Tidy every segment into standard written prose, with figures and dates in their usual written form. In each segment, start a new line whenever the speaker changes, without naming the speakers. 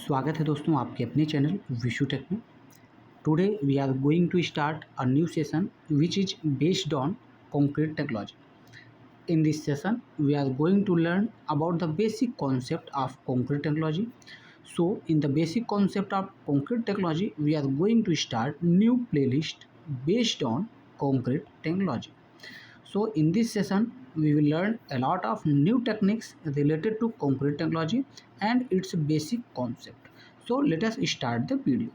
स्वागत है दोस्तों आपके अपने चैनल विशु टेक में। Today we are going to start a new session which is based on concrete technology. In this session we are going to learn about the basic concept of concrete technology. So in the basic concept of concrete technology we are going to start new playlist based on concrete technology. So in this session we will learn a lot of new techniques related to concrete technology and its basic concept. So let us start the video.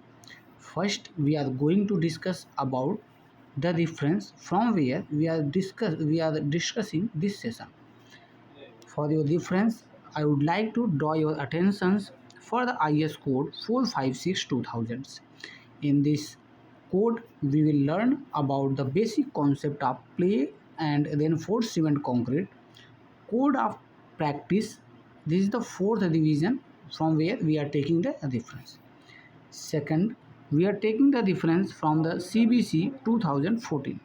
First we are going to discuss about the reference from where we are discussing this session. For your reference I would like to draw your attentions for the IS code 456-2000. In this code we will learn about the basic concept of play and reinforced cement concrete. Code of practice, this is the fourth division from where we are taking the reference. Second, we are taking the reference from the CBC 2014.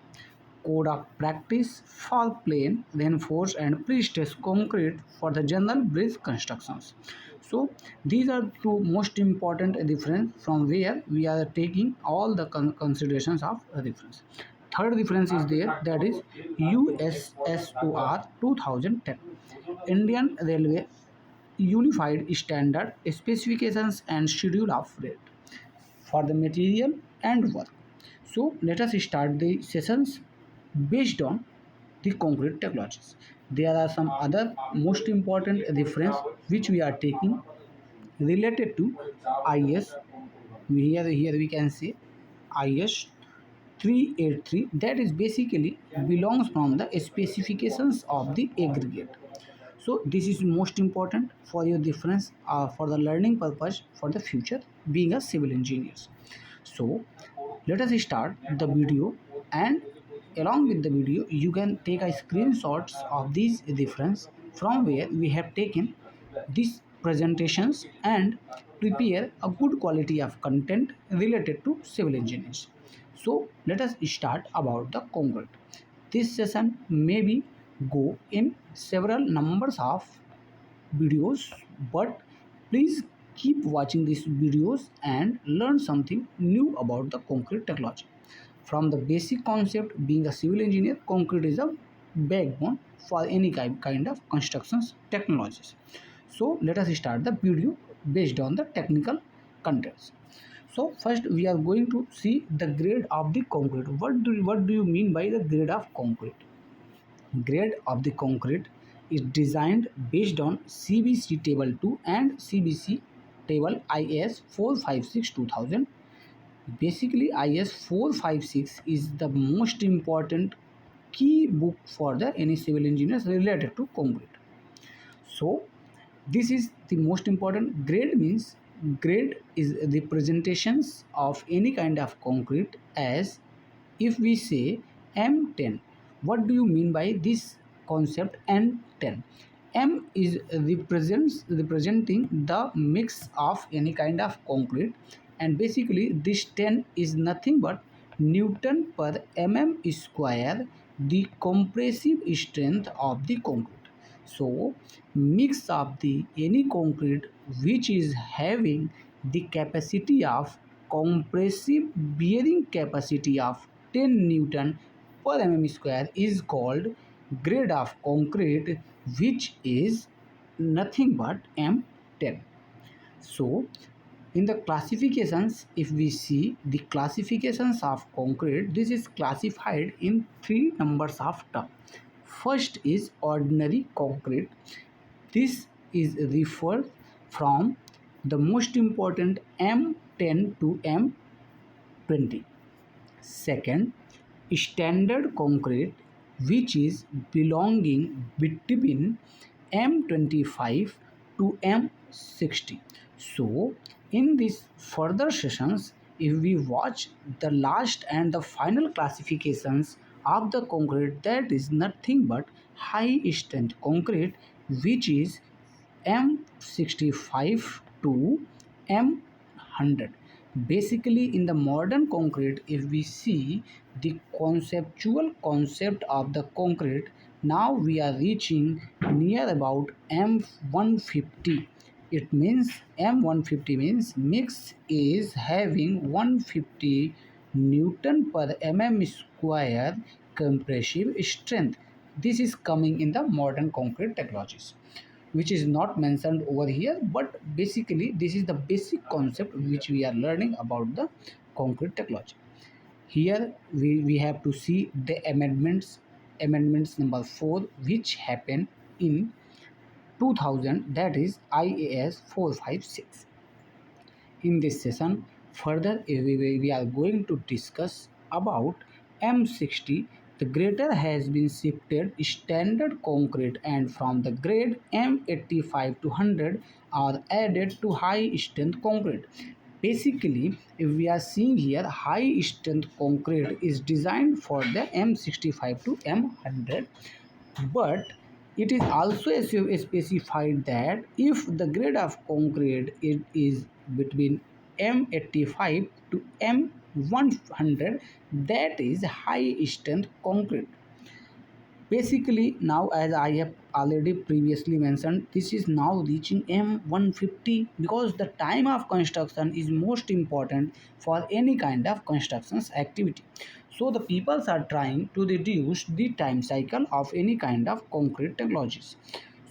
Code of practice for plain, reinforced and pre-stressed concrete for the general bridge constructions. So these are two most important reference from where we are taking all the considerations of reference. Third reference is there, that is USSOR 2010, Indian Railway Unified Standard Specifications and Schedule of Rate for the material and work. So let us start the sessions based on the concrete technologies. There are some other most important reference which we are taking related to IS. Here we can say IS 383, that is basically belongs from the specifications of the aggregate. So this is most important for your reference for the learning purpose for the future being a civil engineers. So let us start the video, and along with the video you can take a screenshots of these reference from where we have taken these presentations and prepare a good quality of content related to civil engineers. So let us start about the concrete. This session may be go in several numbers of videos, but please keep watching these videos and learn something new about the concrete technology. From the basic concept, being a civil engineer, concrete is a backbone for any kind of constructions technologies. So let us start the video based on the technical contents. So first we are going to see the grade of the concrete. What do you mean by the grade of concrete? Grade of the concrete is designed based on CBC table 2 and CBC table IS 456-2000. Basically IS 456 is the most important key book for the any civil engineers related to concrete. So this is the most important. Grade means grade is representations of any kind of concrete. As if we say M10, what do you mean by this concept M10? M is representing the mix of any kind of concrete, and basically this 10 is nothing but Newton per mm square, the compressive strength of the concrete. So mix of the any concrete which is having the capacity of compressive bearing capacity of 10 Newton per mm square is called grade of concrete, which is nothing but M10. So in the classifications, if we see the classifications of concrete, this is classified in three numbers of term. First is ordinary concrete. This is referred from the most important M10 to M20. Second, standard concrete, which is belonging between M25 to M60. So in these further sessions, if we watch the last and the final classifications of the concrete, that is nothing but high strength concrete, which is M65 to M100. Basically in the modern concrete, if we see the conceptual concept of the concrete, now we are reaching near about M150. It means M150 means mix is having 150 Newton per mm square compressive strength. This is coming in the modern concrete technologies, which is not mentioned over here, but basically this is the basic concept which we are learning about the concrete technology. Here we have to see the amendments number 4 which happened in 2000, that is IAS 456. In this session further we are going to discuss about M60. The grader has been shifted standard concrete and from the grade M85 to 100 are added to high strength concrete. Basically, if we are seeing here, high strength concrete is designed for the M65 to M100, but it is also specified that if the grade of concrete it is between M85 to M100, that is high strength concrete. Basically, now as I have already previously mentioned, this is now reaching M150 because the time of construction is most important for any kind of constructions activity. So the peoples are trying to reduce the time cycle of any kind of concrete technologies.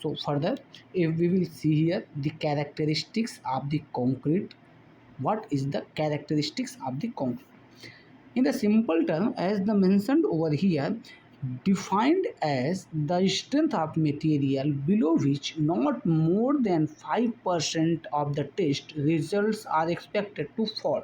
So further, if we will see here the characteristics of the concrete, what is the characteristics of the concrete? In the simple term, as the mentioned over here, defined as the strength of material below which not more than 5% of the test results are expected to fall.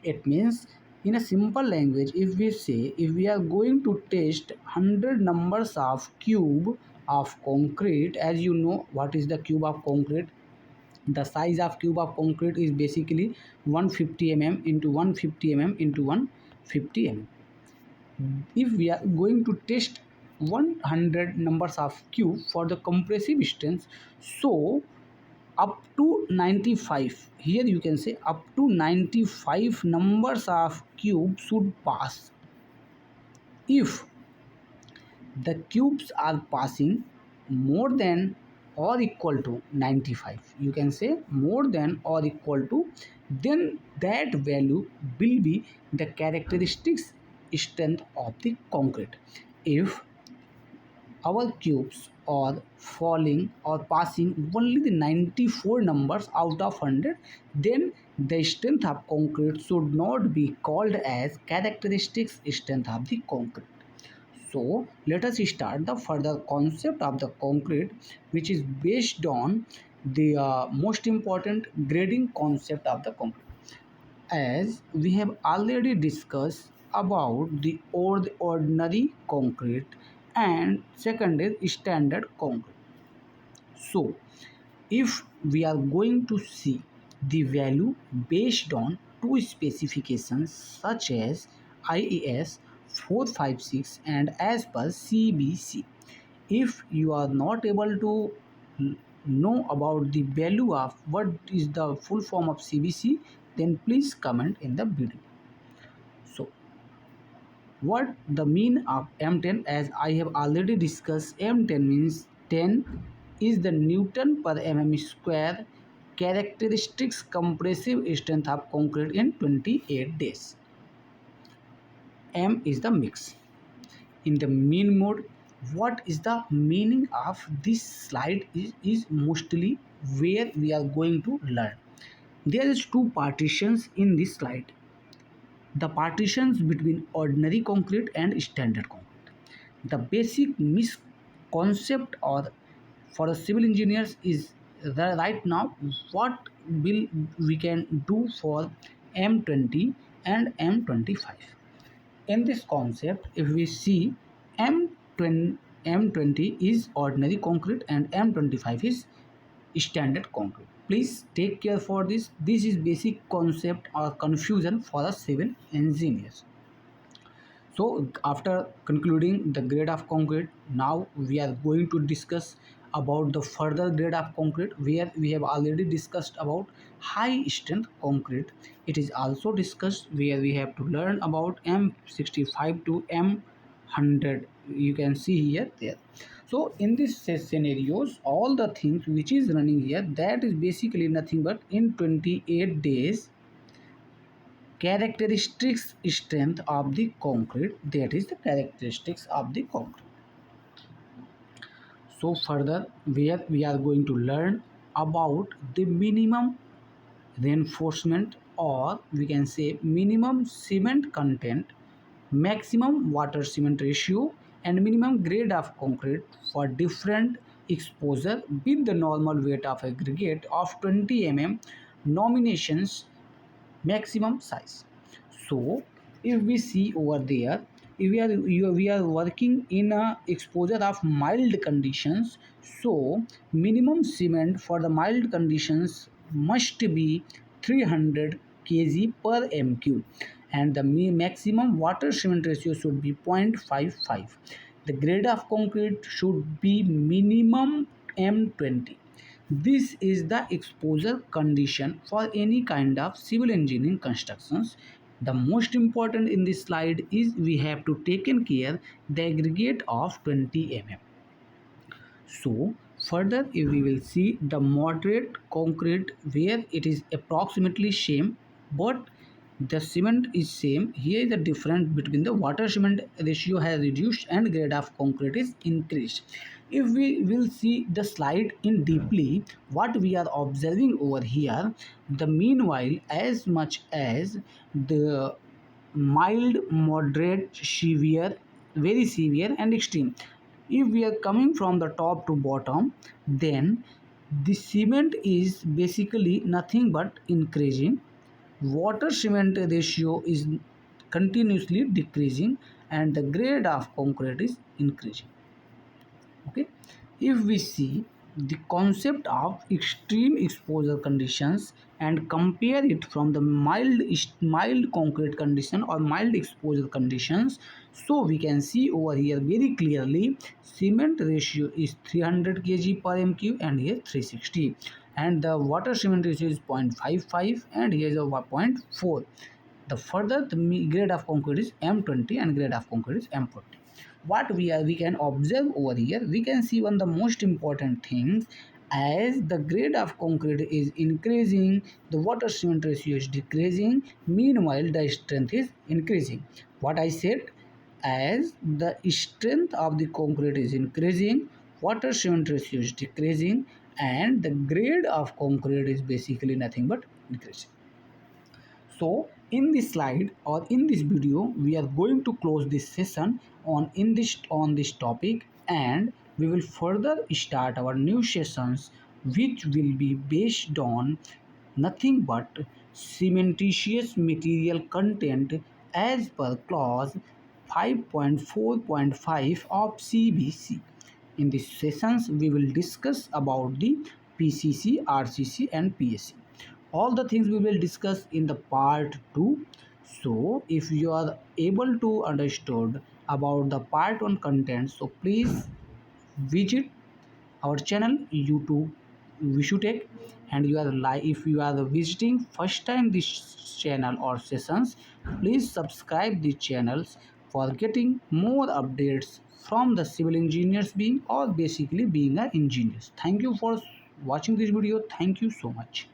It means, in a simple language, if we say if we are going to test 100 numbers of cube of concrete, as you know what is the cube of concrete, the size of cube of concrete is basically 150 mm into 150 mm into 150 mm. If we are going to test 100 numbers of cube for the compressive strength, so up to 95, here you can say up to 95 numbers of cube should pass. If the cubes are passing more than or equal to 95, you can say more than or equal to, then that value will be the characteristics strength of the concrete. If our cubes are falling or passing only the 94 numbers out of 100, then the strength of concrete should not be called as characteristics strength of the concrete. So let us start the further concept of the concrete, which is based on the most important grading concept of the concrete. As we have already discussed about the ordinary concrete and second is standard concrete. So if we are going to see the value based on two specifications such as IAS 456 and as per CBC, if you are not able to know about the value of what is the full form of CBC, then please comment in the video. So what the mean of M10, as I have already discussed, M10 means 10 is the Newton per mm square characteristics compressive strength of concrete in 28 days. M is the mix. In the mean mode, what is the meaning of this slide is mostly where we are going to learn. There is two partitions in this slide. The partitions between ordinary concrete and standard concrete. The basic misconcept or for the civil engineers is that right now what will we can do for M20 and M25. In this concept, if we see M20, M20 is ordinary concrete and M25 is standard concrete. Please take care for this. This is basic concept or confusion for the civil engineers. So after concluding the grade of concrete, now we are going to discuss about the further grade of concrete, where we have already discussed about high strength concrete. It is also discussed where we have to learn about M65 to 100, you can see here there. So in this scenarios, all the things which is running here, that is basically nothing but in 28 days characteristics strength of the concrete, that is the characteristics of the concrete. So further, where we are going to learn about the minimum reinforcement, or we can say minimum cement content, maximum water cement ratio, and minimum grade of concrete for different exposure with the normal weight of aggregate of 20 mm, nominations, maximum size. So if we see over there, if we are working in a exposure of mild conditions, so minimum cement for the mild conditions must be 300 kg per mq, and the maximum water cement ratio should be 0.55. The grade of concrete should be minimum M20. This is the exposure condition for any kind of civil engineering constructions. The most important in this slide is we have to taken care the aggregate of 20 mm. So further, if we will see the moderate concrete where it is approximately same, but the cement is same. Here is the difference between the water cement ratio has reduced and grade of concrete is increased. If we will see the slide in deeply, what we are observing over here, the meanwhile as much as the mild, moderate, severe, very severe and extreme, if we are coming from the top to bottom, then the cement is basically nothing but increasing, water cement ratio is continuously decreasing, and the grade of concrete is increasing. Okay, if we see the concept of extreme exposure conditions and compare it from the mild concrete condition or mild exposure conditions, so we can see over here very clearly cement ratio is 300 kg per mq and here 360, and the water cement ratio is 0.55 and here is a 0.4. The further the grade of concrete is M20 and grade of concrete is M40. What we can observe over here, we can see one of the most important things, as the grade of concrete is increasing, the water cement ratio is decreasing, meanwhile the strength is increasing. What I said, as the strength of the concrete is increasing, water cement ratio is decreasing, and the grade of concrete is basically nothing but increasing. So in this slide or in this video, we are going to close this session on this topic, and we will further start our new sessions which will be based on nothing but cementitious material content as per clause 5.4.5 of CBC. In these sessions, we will discuss about the PCC, RCC and PSC. All the things we will discuss in the part 2. So if you are able to understood about the part 1 content, so please visit our channel YouTube Vishutech, and you are like, if you are visiting first time this channel or sessions, please subscribe the channels for getting more updates from the civil engineers being or basically being an engineers. Thank you for watching this video. Thank you so much.